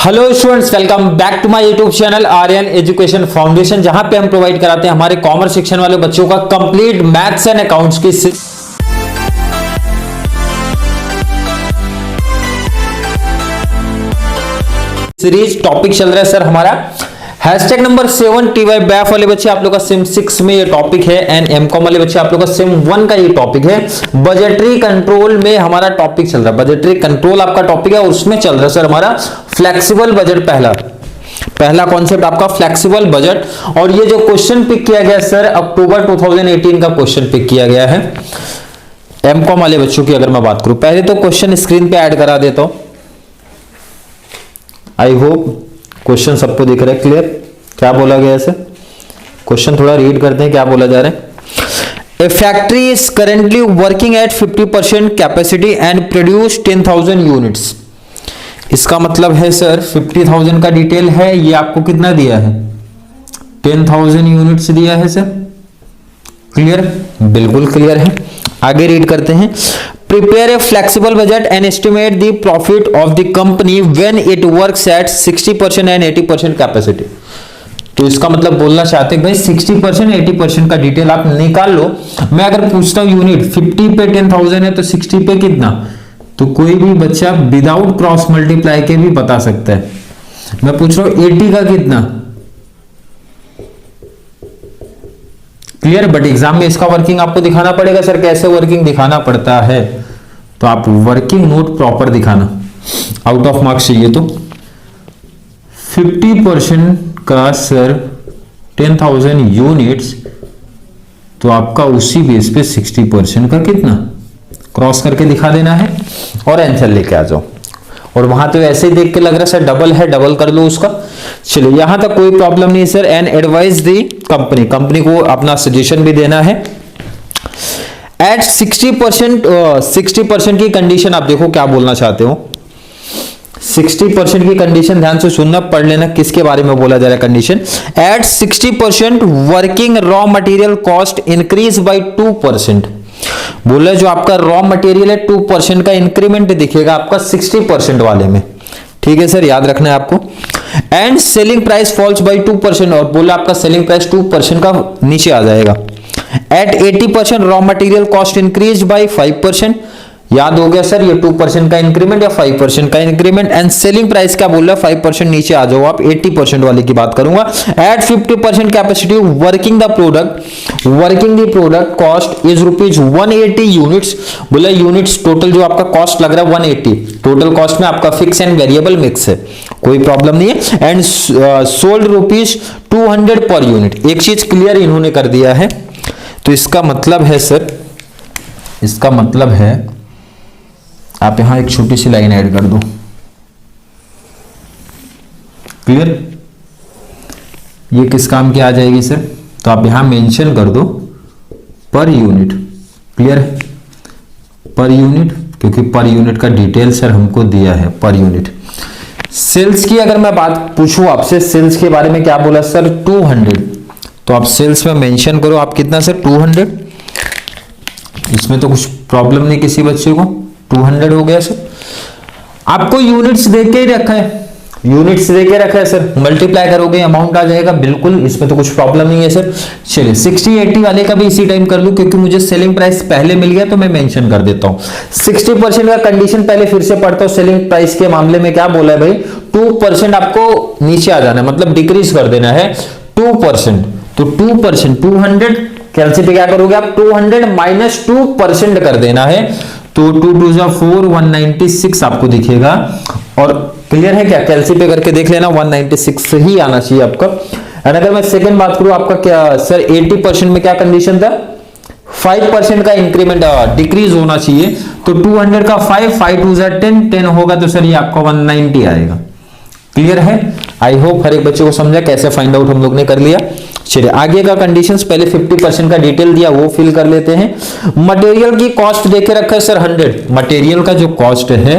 Hello students, welcome back to my YouTube channel Aryan education foundation, जहां पे हम provide कराते हैं हमारे कॉमर्स सेक्शन वाले बच्चों का कंप्लीट मैथ्स एंड अकाउंट्स की सीरीज। टॉपिक चल रहा है सर हमारा हैशटैग नंबर 7 टीवाई बैफ वाले बच्चे आप लोग का सिम 6 में ये टॉपिक है, एंड एमकॉम वाले बच्चे आप लोग का सिम 1 का ये टॉपिक है। बजटरी कंट्रोल में हमारा टॉपिक चल रहा है, बजटरी कंट्रोल आपका टॉपिक है और उसमें चल रहा है सर हमारा फ्लेक्सिबल बजट। पहला कॉन्सेप्ट आपका फ्लेक्सिबल बजट। और ये जो क्वेश्चन पिक किया गया सर अक्टूबर 2018 का क्वेश्चन पिक किया गया है एमकॉम वाले बच्चों की। अगर मैं बात करूं, पहले तो क्वेश्चन स्क्रीन पे ऐड करा देता हूं। आई होप क्वेश्चन सबको दिख रहा है क्लियर। क्या बोला गया है? क्वेश्चन थोड़ा रीड करते हैं क्या बोला जा रहा है। A factory is currently working at 50% capacity and produce 10,000 units. इसका मतलब है सर 50,000 का डिटेल है, ये आपको कितना दिया है? 10,000 यूनिट्स दिया है सर। क्लियर? बिल्कुल क्लियर है। आगे रीड करते हैं। Prepare a flexible budget and estimate the profit of the company when it works at 60% and 80% capacity। तो इसका मतलब बोलना चाहते हैं भाई 60% 80% का डिटेल आप निकाल लो। मैं अगर पूछता हूं यूनिट 50 पे 10,000 है तो 60 पे कितना, तो कोई भी बच्चा विदाउट क्रॉस मल्टीप्लाई के भी बता सकता है। मैं पूछ रहा हूं 80 का कितना, क्लियर। बट एग्जाम में इसका वर्किंग आपको दिखाना पड़ेगा सर। कैसे वर्किंग दिखाना पड़ता है? तो आप वर्किंग नोट प्रॉपर दिखाना। आउट ऑफ मार्क्स चाहिए तो 50% का सर 10,000 यूनिट्स, तो आपका उसी बेस पे 60% का कितना क्रॉस करके दिखा देना है और आंसर लेके आ जाओ। और वहां तो ऐसे ही देख के लग रहा है सर डबल है, डबल कर लो उसका। चलिए यहां तक कोई प्रॉब्लम नहीं sir. And advice the company को अपना सजेशन भी देना है। एट 60% की कंडीशन आप देखो क्या बोलना चाहते हो। 60% की कंडीशन ध्यान से सुनना, पढ़ लेना किसके बारे में बोला जा रहा है। Condition at 60% working raw material cost increase by 2%। बोला जो आपका रॉ मटेरियल है 2% का इंक्रीमेंट दिखेगा आपका 60% वाले में। ठीक है सर, याद रखना है आपको। And selling price falls by 2%, और बोला आपका सेलिंग प्राइस 2% का नीचे आ जाएगा। At 80% raw material cost increase by 5%। याद हो गया सर, ये 2% का इंक्रीमेंट या 5% का इंक्रीमेंट। एंड सेलिंग प्राइस क्या बोल रहा है? 5% नीचे आ जाओ आप। 80% वाले की बात करूंगा। At 50% capacity working the product cost is ₹180 units. बोला यूनिट्स टोटल जो आपका कॉस्ट लग रहा है 180। टोटल कॉस्ट में आपका फिक्स एंड वेरिएबल मिक्स है, कोई प्रॉब्लम नहीं है। And sold ₹200 per unit. एक चीज क्लियर इन्होंने कर दिया है, तो इसका मतलब है सर, इसका मतलब है आप यहां एक छोटी सी लाइन ऐड कर दो। क्लियर? ये किस काम की आ जाएगी सर? तो आप यहां मेंशन कर दो पर यूनिट। क्लियर है? पर यूनिट, क्योंकि पर यूनिट का डिटेल सर हमको दिया है पर यूनिट। सेल्स की अगर मैं बात पूछूं आपसे, सेल्स के बारे में क्या बोला सर? 200। तो आप सेल्स में मेंशन करो आप कितना सर? 200। इसमें तो कुछ प्रॉब्लम नहीं किसी बच्चे को। 200 हो गया सर। आपको यूनिट्स देख के ही रखा है, यूनिट्स देख के रखा है सर। मल्टीप्लाई करोगे अमाउंट आ जाएगा, बिल्कुल इसमें तो कुछ प्रॉब्लम नहीं है सर। चलिए 60-80 वाले का भी इसी टाइम कर लूं, क्योंकि मुझे सेलिंग प्राइस पहले मिल गया तो मैं मेंशन कर देता हूं। 60% का कंडीशन पहले फिर से पढ़ता हूं। सेलिंग प्राइस के मामले में क्या बोला है भाई? 2% आपको नीचे आ जाना है, मतलब डिक्रीज कर देना है 2%। तो 2% 200 कैलसी पे क्या करोगे आप? 200 माइनस 2% कर देना है, तो 2 2 जा 4 196 आपको दिखेगा। और क्लियर है क्या? कैलसी पे करके देख लेना, 196 ही आना चाहिए आपका। एंड अगर मैं सेकंड बात करूं आपका क्या सर 80% में क्या कंडीशन था? 5% का इंक्रीमेंट डिक्रीज होना चाहिए। तो 200 का 5 2 जा 10 होगा, तो सर ये आपका 190 आएगा। क्लियर है? आई होप हर एक बच्चे को समझा कैसे फाइंड आउट हम लोग ने कर लिया। चलिए आगे का कंडीशंस, पहले 50% का डिटेल दिया वो फिल कर लेते हैं। मटेरियल की कॉस्ट देके रखा है सर 100। मटेरियल का जो कॉस्ट है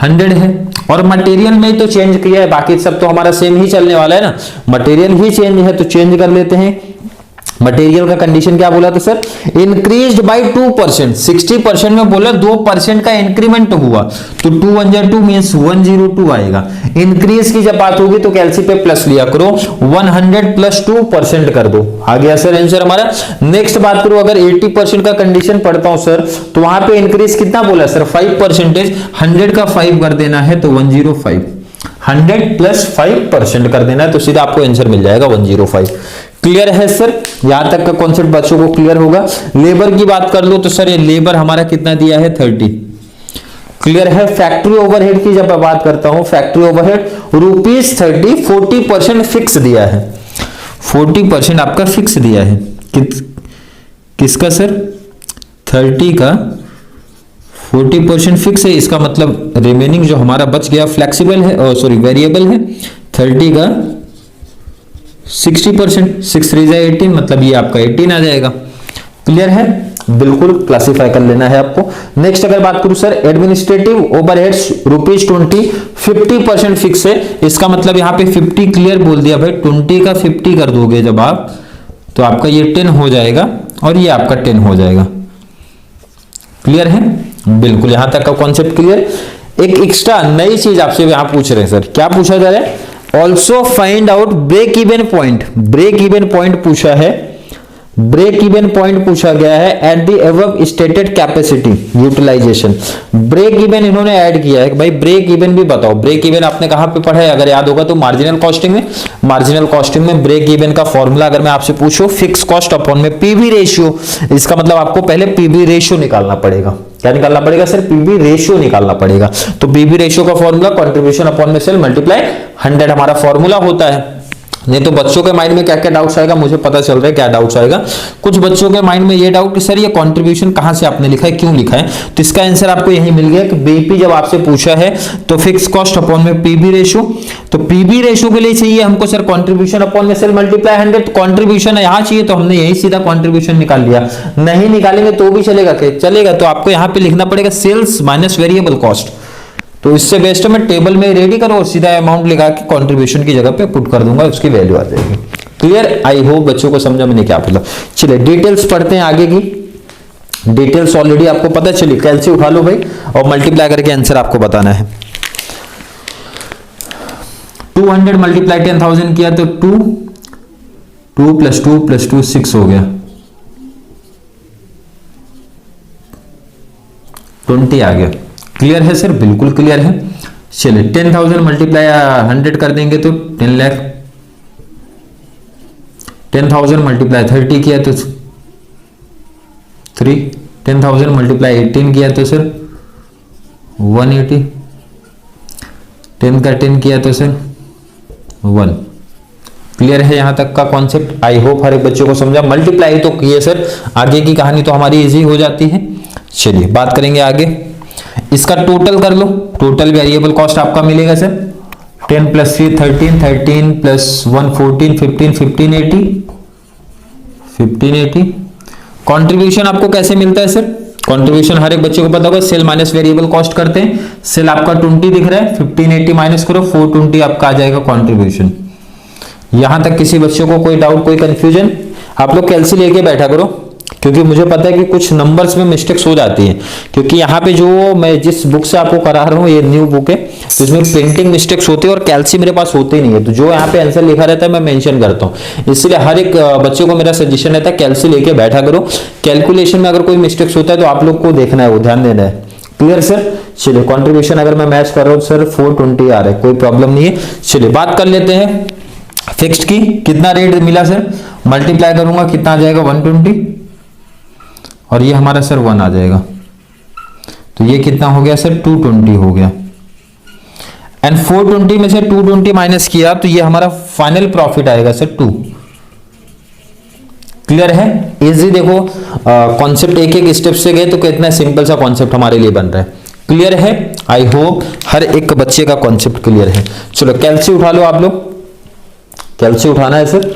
100 है, और मटेरियल में तो चेंज किया है, बाकी सब तो हमारा सेम ही चलने वाला है ना। मटेरियल ही चेंज है तो चेंज कर लेते हैं। मटेरियल का कंडीशन क्या बोला था सर, इंक्रीज्ड बाय 2%, 60% में बोला 2% का इंक्रीमेंट हुआ, तो 2 1 2 मींस 102 आएगा। इंक्रीज की जब बात होगी तो कैलसी पे प्लस लिया करो, 100 प्लस 2% कर दो, आ गया सर आंसर हमारा। नेक्स्ट बात करो, अगर 80% का कंडीशन पढ़ता हूं सर, तो वहां पे इंक्रीज कितना बोला सर, 5%, 100 का 5 कर देना है तो 105, 100 प्लस 5% कर देना है तो सीधा आपको आंसर मिल जाएगा 105। क्लियर है सर, यहां तक का कॉन्सेप्ट बच्चों को क्लियर होगा। लेबर की बात कर लो तो सर ये लेबर हमारा कितना दिया है, 30। क्लियर है। फैक्ट्री ओवरहेड की जब मैं बात करता हूं, फैक्ट्री ओवरहेड ₹30, 40% फिक्स दिया है, 40% आपका फिक्स दिया है। किसका सर, 30 का 40% फिक्स है, इसका मतलब रिमेनिंग जो हमारा बच गया फ्लेक्सिबल है, सॉरी वेरिएबल है। 30 का 60%, 6 3 18, मतलब ये आपका 18 आ जाएगा। क्लियर है, बिल्कुल क्लासिफाई कर लेना है आपको। नेक्स्ट अगर बात करूं सर, एडमिनिस्ट्रेटिव ओवरहेड्स ₹20, 50% फिक्स है, इसका मतलब यहां पे 50 क्लियर बोल दिया भाई, 20 का 50 कर दोगे जब आप, तो आपका ये 10 हो जाएगा और ये आपका 10 हो जाएगा। क्लियर है, बिल्कुल यहां तक का कॉन्सेप्ट क्लियर। एक एक्स्ट्रा नई चीज आपसे यहां पूछ रहे हैं सर, क्या पूछा जा रहा है, also find out break even point. Break even point पूछा है, ब्रेक इवन पॉइंट पूछा गया है at the above stated capacity utilisation. Break even इन्होंने ऐड किया है, भाई ब्रेक इवन भी बताओ। ब्रेक इवन आपने कहां पे पढ़ा है, अगर याद होगा तो मार्जिनल कॉस्टिंग में। मार्जिनल कॉस्टिंग में ब्रेक इवन का फॉर्मूला अगर मैं आपसे पूछूं, फिक्स कॉस्ट अपॉन में पीवी रेशियो, इसका मतलब आपको पहले पीवी रेशियो निकालना पड़ेगा। क्या निकालना पड़ेगा सर, पीवी रेशियो निकालना पड़ेगा। तो पीवी रेशियो का फॉर्मूला कंट्रीब्यूशन अपॉन में सेल मल्टीप्लाई 100 हमारा फॉर्मूला होता है। नहीं तो बच्चों के माइंड में क्या क्या डाउट्स आएगा, मुझे पता चल रहा है क्या डाउट्स आएगा। कुछ बच्चों के माइंड में ये डाउट कि सर ये कंट्रीब्यूशन कहां से आपने लिखा है, क्यों लिखा है, तो इसका आंसर आपको यही मिल गया कि बीपी जब आपसे पूछा है तो फिक्स कॉस्ट अपॉन में पीबी रेशियो, तो पीबी रेशियो के लिए चाहिए हमको सर कंट्रीब्यूशन अपॉन में सेल मल्टीप्लाई 100। कंट्रीब्यूशन यहां चाहिए तो हमने यही सीधा कंट्रीब्यूशन निकाल लिया, नहीं निकालेंगे तो भी चलेगा, चलेगा तो आपको यहां पे लिखना पड़ेगा सेल्स माइनस वेरिएबल कॉस्ट। तो इससे बेस्ट है मैं टेबल में रेडी करो और सीधा अमाउंट लिखा के कंट्रीब्यूशन की जगह पे पुट कर दूंगा, उसकी वैल्यू आ जाएगी। क्लियर, आई होप बच्चों को समझा मैंने क्या बोला। चलिए डिटेल्स पढ़ते हैं आगे की। डिटेल्स ऑलरेडी आपको पता चली, कैलसी उठा लो भाई और मल्टीप्लाई करके आंसर आपको बताना है। 200 मल्टीप्लाई 10,000 किया तो 2 प्लस 2 प्लस 2 6 हो गया, 20 आ गया। क्लियर है सर, बिल्कुल क्लियर है। चलिए 10,000 मल्टीप्लाई 100 कर देंगे तो 10 लाख, 10,000 मल्टीप्लाई 30 किया तो 3, 10,000 मल्टीप्लाई 18 किया तो सर 180, 10 का 10 किया तो सर 1। क्लियर है यहां तक का कॉन्सेप्ट, आई होप हर एक बच्चों को समझा। मल्टीप्लाई तो किए सर, आगे की कहानी तो हमारी इजी हो जाती है। चलिए बात करेंगे आगे, इसका टोटल कर लो। टोटल वेरिएबल कॉस्ट आपका मिलेगा सर 10 प्लस 3 13, 13 प्लस 1 14, 15 1580, 1580। कंट्रीब्यूशन आपको कैसे मिलता है सर, कंट्रीब्यूशन हर एक बच्चे को पता होगा, सेल माइनस वेरिएबल कॉस्ट करते हैं। सेल आपका 20 दिख रहा है, 1580 माइनस करो 420 आपका आ जाएगा कंट्रीब्यूशन। यहां तक किसी बच्चों को कोई डाउट, कोई कंफ्यूजन, आप लोग कैलसी लेके बैठा करो, क्योंकि मुझे पता है कि कुछ नंबर्स में मिस्टेक्स हो जाती है। क्योंकि यहाँ पे जो मैं जिस बुक से आपको करा रहा हूँ, ये न्यू बुक है, तो इसमें प्रिंटिंग मिस्टेक्स होती है और कैलसी मेरे पास होते ही नहीं है। तो जो यहाँ पे आंसर लिखा रहता है मैं मेंशन करता हूँ, इसलिए हर एक बच्चे को मेरा सजेशन रहता है कैलसी लेके बैठा करो। कैलकुलेशन में अगर कोई मिस्टेक्स होता है तो आप लोग को देखना है, वो ध्यान देना है। क्लियर सर, चलिए कंट्रीब्यूशन अगर मैं मैच कर रहा हूँ सर 420 आ रहा है, कोई प्रॉब्लम नहीं है। चलिए बात कर लेते हैं फिक्स्ड की, कितना रेट मिला सर, मल्टीप्लाई करूंगा कितना आ जाएगा 120 और ये हमारा सर 1 आ जाएगा, तो ये कितना हो गया सर 220 हो गया। एंड 420 में से 220 माइनस किया तो ये हमारा फाइनल प्रॉफिट आएगा सर 2। क्लियर है, इजी देखो कॉन्सेप्ट एक एक स्टेप से गए तो कितना सिंपल सा कॉन्सेप्ट हमारे लिए बन रहा है। क्लियर है, आई होप हर एक बच्चे का कॉन्सेप्ट क्लियर है। चलो कैलसी उठा लो आप लोग, कैलसी उठाना है सर।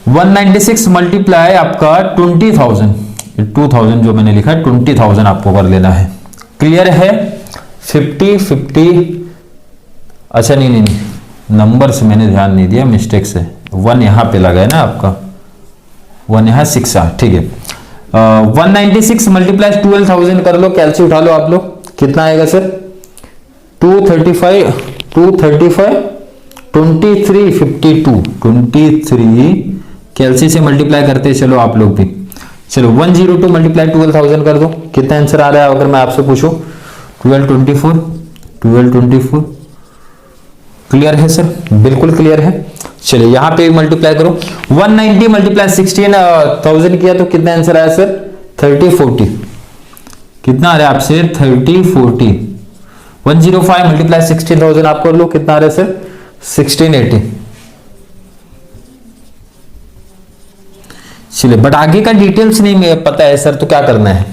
196 मल्टीप्लाई आपका 20,000, 2000 जो मैंने लिखा है 20,000 आपको कर लेना है। क्लियर है, 50 50, अच्छा नहीं नंबर से मैंने ध्यान नहीं दिया, मिस्टेक से 1 यहां पे लगा है ना आपका, 1 यहाँ 6 ठीक है। 196 मल्टीप्लाई 12,000 कर लो, कैलसी उठा लो आप लोग, कितना आएगा सर? 235 23 52 कैलसी से मल्टीप्लाई करते चलो आप लोग भी। चलो 102 मल्टीप्लाई 12,000 कर दो, कितना आंसर आ रहा है अगर मैं आपसे पूछूं? 1224 क्लियर है सर? बिल्कुल क्लियर है। चलिए यहां पे मल्टीप्लाई करो, 190 मल्टीप्लाई 16,000 किया तो कितना आंसर आया सर? 3040। कितना आ रहा है आपसे? 3040। 105 मल्टीप्लाई 16,000 आप कर लो, कितना आ रहा है सर? 1680। चलिए बट आगे का डिटेल्स नहीं पता है सर, तो क्या करना है?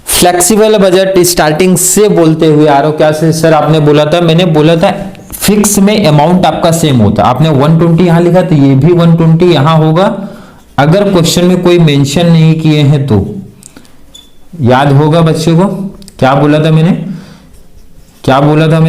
फ्लेक्सिबल बजट स्टार्टिंग से बोलते हुए आ रहा हूं। क्या से सर आपने बोला था? मैंने बोला था फिक्स में अमाउंट आपका सेम होता है। आपने 120 यहां लिखा तो ये भी 120 यहां होगा। अगर क्वेश्चन में कोई मेंशन नहीं किए हैं तो याद होगा बच्चों को, क्या बोला था मैंने? क्या बोला था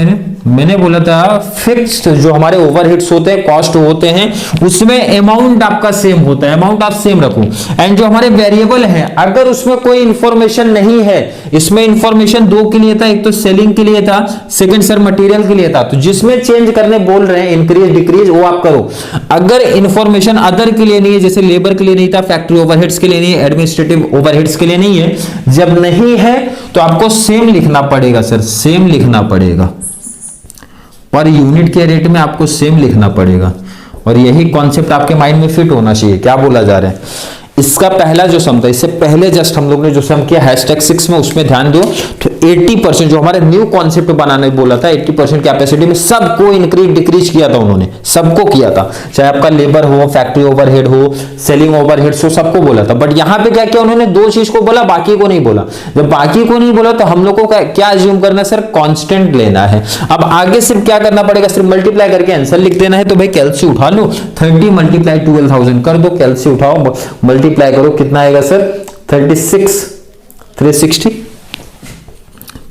मैंने बोला था फिक्स्ड जो हमारे ओवरहेड्स होते हैं, कॉस्ट होते हैं, उसमें अमाउंट आपका सेम होता है, अमाउंट आप सेम रखो। एंड जो हमारे वेरिएबल है, अगर उसमें कोई इंफॉर्मेशन नहीं है, इसमें इंफॉर्मेशन दो के लिए था, एक तो सेलिंग के लिए था, सेकंड सर मटेरियल के लिए था, तो जिसमें चेंज करने बोल रहे हैं इंक्रीज डिक्रीज वो आप करो। अगर इंफॉर्मेशन अदर के लिए नहीं है, जैसे लेबर के लिए नहीं था, फैक्ट्री ओवरहेड्स के लिए नहीं है, एडमिनिस्ट्रेटिव ओवरहेड्स के लिए नहीं है, जब नहीं है तो आपको सेम लिखना पड़ेगा सर, सेम लिखना पड़ेगा। पर यूनिट के रेट में आपको सेम लिखना पड़ेगा, और यही कॉन्सेप्ट आपके माइंड में फिट होना चाहिए। क्या बोला जा रहा है? इसका पहला जो सम था, इससे पहले जस्ट हम लोग ने जो सम किया #6 में, उसमें ध्यान दो तो 80% जो हमारे न्यू कॉन्सेप्ट बनाने बोला था, 80% कैपेसिटी में सबको इंक्रीज डिक्रीज किया था उन्होंने, सबको किया था, चाहे आपका लेबर हो, फैक्ट्री ओवरहेड हो, सेलिंग ओवरहेड्स हो, सबको बोला था। बट यहां पे क्या किया उन्होंने? दो चीज को बोला, बाकी को नहीं बोला। जब बाकी को नहीं बोला तो हम लोग को क्या अज्यूम करना सर? कांस्टेंट लेना है। अब आगे सिर्फ क्या करना पड़ेगा? सिर्फ मल्टीप्लाई करके आंसर लिख देना है। तो भाई कैलसी उठा लो, 30 मल्टीप्लाई 12,000 कर दो, कैलसी उठाओ, मल्टीप्लाई करो, कितना आएगा सर? 36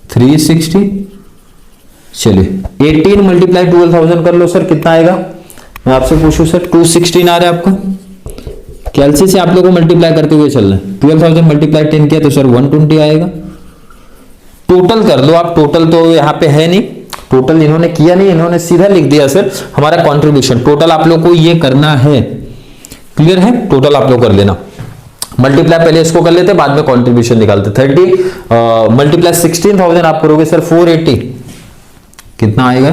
360। चलिए 18 मल्टीप्लाई 12,000 कर लो सर, कितना आएगा? मैं आपसे पूछूं सर, 216 आ रहा है आपका। कैलसी से आप लोगों को मल्टीप्लाई करते हुए चलना है। 12,000 मल्टीप्लाई 10 किया तो सर 120 आएगा। टोटल कर लो आप, टोटल तो यहाँ पे है नहीं, टोटल इन्होंने किया नहीं, इन्होंने सीधा लिख दिया सर हमारा कंट्रीब्यूशन। टोटल आप लोग को ये करना है, क्लियर है? टोटल आप लोग कर लेना, मल्टीप्लाई पहले इसको कर लेते, बाद में कंट्रीब्यूशन निकालते। 30 मल्टीप्लाई 16,000 आप करोगे सर 480, कितना आएगा?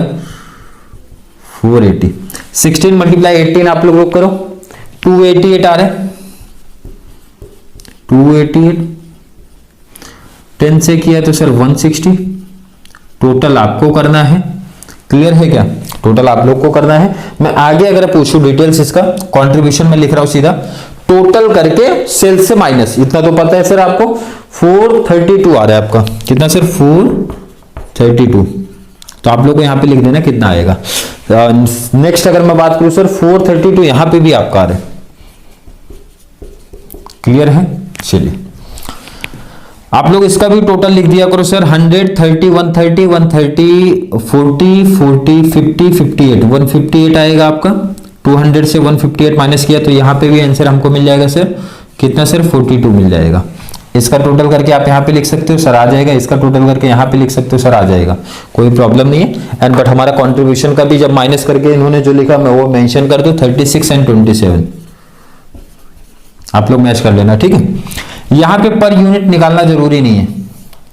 480। 16 मल्टीप्लाई 18 आप लोग करो, 288 आ रहा है, 288। 10 से किया तो सर 160। टोटल आपको करना है, क्लियर है क्या? टोटल आप लोग को करना है। मैं आगे अगर पूछूं डिटेल्स इसका, कंट्रीब्यूशन में लिख रहा हूं सीधा, टोटल करके सेल्स से माइनस, इतना तो पता है सर आपको, 432 आ रहा है आपका। कितना सर? 432। तो आप लोग को यहां पे लिख देना कितना आएगा। नेक्स्ट अगर मैं बात करूं सर 432, यहां पे भी आपका आ रहा है, क्लियर है? चलिए आप लोग इसका भी टोटल लिख दिया करो सर। 130 130 130 40 40 50 58 158 आएगा आपका। 200 से 158 माइनस किया तो यहाँ पे भी आंसर हमको मिल जाएगा सर, कितना सर? 42 मिल जाएगा। इसका टोटल करके आप यहाँ पे लिख सकते हो सर, आ जाएगा। इसका टोटल करके यहाँ पे लिख सकते हो सर, आ जाएगा, कोई प्रॉब्लम नहीं है। एंड बट हमारा कंट्रीब्यूशन का भी जब माइनस करके इन्होंने जो लिखा मैं वो मेंशन कर दूं, 36 एंड 27 आप लोग मैच कर लेना, ठीक है? यहाँ पे पर यूनिट निकालना जरूरी नहीं है,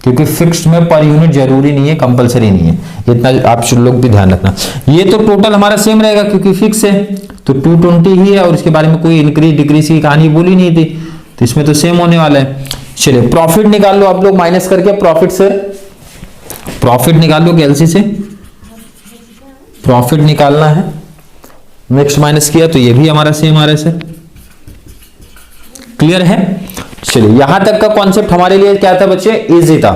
क्योंकि फिक्स्ड में पर यूनिट जरूरी नहीं है, कंपलसरी नहीं है, इतना आप लोग भी ध्यान रखना। ये तो टोटल हमारा सेम रहेगा क्योंकि फिक्स है, तो 220 ही है और इसके बारे में कोई इंक्रीज डिक्रीज की कहानी बोली नहीं थी, तो इसमें तो सेम होने वाला है। चलिए प्रॉफिट निकाल लो आप लोग माइनस करके, प्रॉफिट से प्रॉफिट निकाल लो, कैलसी से प्रॉफिट निकालना है। नेक्स्ट माइनस किया तो ये भी हमारा सेम आ रहा है सर, क्लियर है? चलिए यहां तक का कॉन्सेप्ट हमारे लिए क्या था बच्चे? इजी था,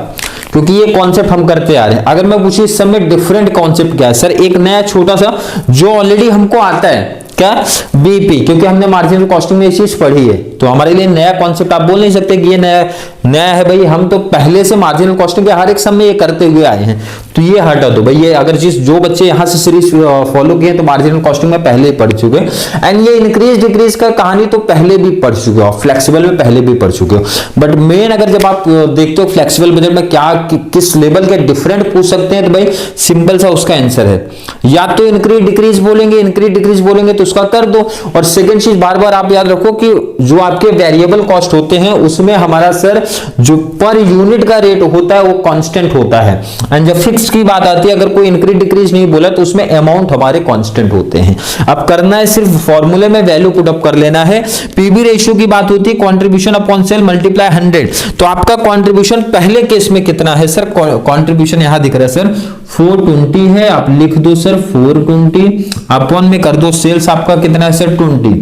क्योंकि ये कॉन्सेप्ट हम करते आ रहे हैं। अगर मैं पूछूं इस समय डिफरेंट कॉन्सेप्ट क्या है सर, एक नया छोटा सा जो ऑलरेडी हमको आता है, क्या? बीपी, क्योंकि हमने मार्जिनल कॉस्टिंग में ये चीज पढ़ी है, तो हमारे लिए नया कॉन्सेप्ट आप बोल नहीं सकते कि ये नया नया है भाई, हम तो पहले से मार्जिनल कॉस्टिंग के हर एक सम में ये करते हुए आए हैं, तो ये हटा दो भाई। ये अगर जो बच्चे यहाँ से सीरीज फॉलो किए तो मार्जिनल कॉस्टिंग में पहले ही पढ़ चुके हैं, एंड ये इंक्रीज डिक्रीज का कहानी तो पहले भी पढ़ चुके हो, फ्लेक्सिबल में पहले भी पढ़ चुके हो। बट मेन अगर जब आप देखते हो फ्लेक्सिबल बजट में क्या किस लेवल के डिफरेंट पूछ सकते हैं, तो भाई सिंपल सा उसका आंसर है, या तो इंक्रीज डिक्रीज बोलेंगे, इंक्रीज डिक्रीज बोलेंगे तो उसका कर दो। और सेकंड चीज बार बार आप याद रखो कि जो आपके वेरिएबल कॉस्ट होते हैं उसमें हमारा सर जो पर यूनिट का रेट होता है वो कांस्टेंट होता है, एंड जब फिक्स की बात आती है, अगर कोई इंक्रीज डिक्रीज नहीं बोला तो उसमें अमाउंट हमारे कांस्टेंट होते हैं। अब करना है सिर्फ फॉर्मूले में वैल्यू पुट अप कर लेना है। पीबी रेशियो की बात होती है कंट्रीब्यूशन अपॉन सेल मल्टीप्लाई 100, तो आपका कंट्रीब्यूशन पहले केस में कितना है सर, कंट्रीब्यूशन यहां दिख रहा है सर 420 है, आप लिख दो सर 420 अपॉन में कर दो सेल्स आपका कितना है सर 20,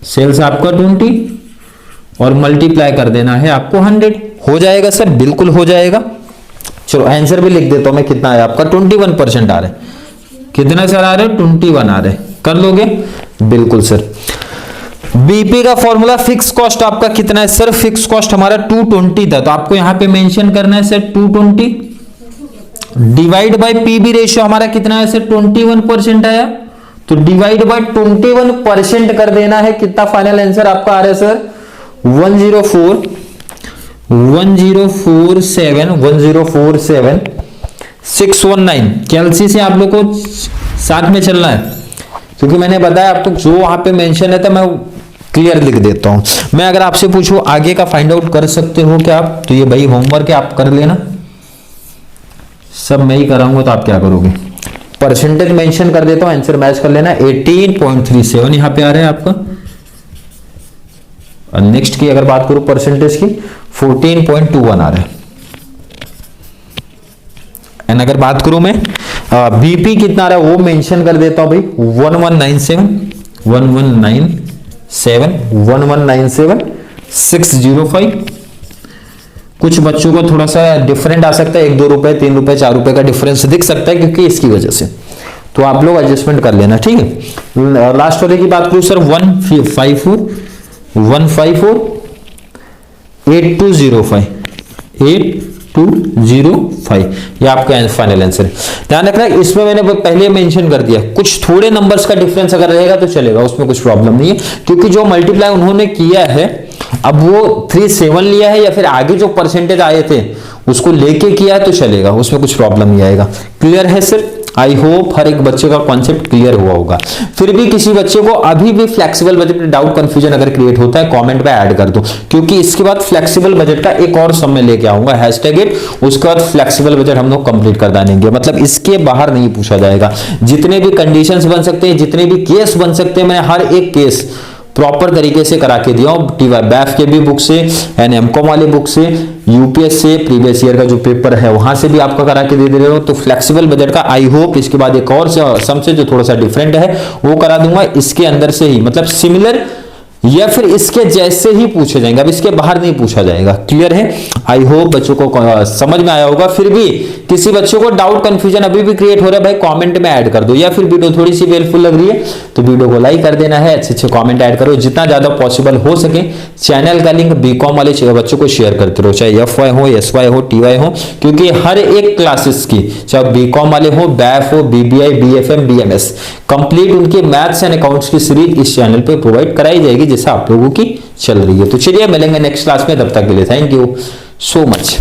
सेल्स आपका 20 और मल्टीप्लाई कर देना है आपको 100, हो जाएगा सर, बिल्कुल हो जाएगा। चलो आंसर भी लिख देता हूं मैं, कितना है आपका 21% आ रहा है, कितना सर आ रहा है 21 आ रहा है, कर लोगे बिल्कुल सर। बीपी का फॉर्मूला फिक्स कॉस्ट आपका कितना है सर, फिक्स कॉस्ट हमारा 220 था, तो आपको यहां पे मेंशन करना है sir 220 divide by PV ratio हमारा कितना है सर 21% आया, तो डिवाइड बाय 21% कर देना है, कितना फाइनल आंसर आपका आ रहा है सर 1047619 कैलसी से आप लोग को साथ में चलना है, क्योंकि मैंने बताया आपको जो वहां पे मेंशन है तो मैं क्लियर लिख देता हूं। मैं अगर आपसे पूछूं आगे का फाइंड आउट कर सकते हो क्या आप, तो ये भाई होमवर्क है, आप कर लेना, सब मैं ही कराऊंगा, तो आप क्या करोगे परसेंटेज मेंशन कर देता हूं, आंसर मैच कर लेना 18.37 यहां पे आ रहा है आपका। और नेक्स्ट की अगर बात करूं परसेंटेज की 14.21 आ रहा है, एंड अगर बात करूं मैं बीपी कितना आ रहा है वो मेंशन कर देता हूं भाई 1197 कुछ बच्चों को थोड़ा सा डिफरेंट आ सकता है, 1-2 रुपए 3 रुपए 4 रुपए का डिफरेंस दिख सकता है क्योंकि इसकी वजह से, तो आप लोग एडजस्टमेंट कर लेना, ठीक है। लास्ट वाले की बात करूं सर 1548205 ये आपका फाइनल आंसर है। ध्यान रखना इसमें मैंने पहले मेंशन कर दिया, कुछ थोड़े नंबर्स का डिफरेंस अगर रहेगा तो चलेगा, उसमें कुछ प्रॉब्लम नहीं है, क्योंकि जो मल्टीप्लाई उन्होंने किया है अब वो 37 लिया है या फिर आगे जो परसेंटेज आए थे उसको लेके किया है तो चलेगा, उसमें कुछ प्रॉब्लम नहीं आएगा। क्लियर है सर, आई होप हर एक बच्चे का कॉन्सेप्ट क्लियर हुआ होगा। फिर भी किसी बच्चे को अभी भी फ्लेक्सिबल बजट में डाउट कंफ्यूजन अगर क्रिएट होता है कमेंट में ऐड कर दो, क्योंकि इसके बाद फ्लेक्सिबल बजट का एक और सम में लेके आऊंगा #8, उसके बाद फ्लेक्सिबल बजट हम लोग कंप्लीट कर देंगे, मतलब इसके बाहर नहीं पूछा जाएगा। जितने भी कंडीशंस बन सकते हैं, जितने भी केस बन सकते हैं, मैंने हर एक केस प्रॉपर तरीके से करा के दिया हूं, बैफ के भी बुक से, एमकॉम वाले बुक से, यूपीएस से, प्रीवियस ईयर का जो पेपर है वहां से भी आपका करा के दे रहे हो। तो फ्लेक्सिबल बजट का आई होप इसके बाद एक और सम से जो थोड़ा सा डिफरेंट है वो करा दूंगा, इसके अंदर से ही मतलब सिमिलर या फिर इसके जैसे ही पूछे जाएंगे, अब इसके बाहर नहीं पूछा जाएगा। क्लियर है, आई होप बच्चों को समझ में आया होगा। फिर भी किसी बच्चों को डाउट कंफ्यूजन अभी भी क्रिएट हो रहा है भाई कमेंट में ऐड कर दो, या फिर वीडियो थोड़ी सी हेल्पफुल लग रही है तो वीडियो को लाइक कर देना है, अच्छे कमेंट ऐड करो, जितना ज्यादा पॉसिबल हो सके। चैनल का लिंक बीकॉम वाले बच्चों को शेयर करते रहो, चाहे FY हो, SY हो, TY हो, क्योंकि हर एक क्लासेस की चाहे बीकॉम वाले हो, बैफ हो, BBI, BFM, BMS कंप्लीट उनके मैथ्स एंड अकाउंट्स की सीरीज इस चैनल पे प्रोवाइड कराई जाएगी जैसा आप लोगों की चल रही है। तो चलिए मिलेंगे नेक्स्ट क्लास में, तब तक के लिए थैंक यू सो मच।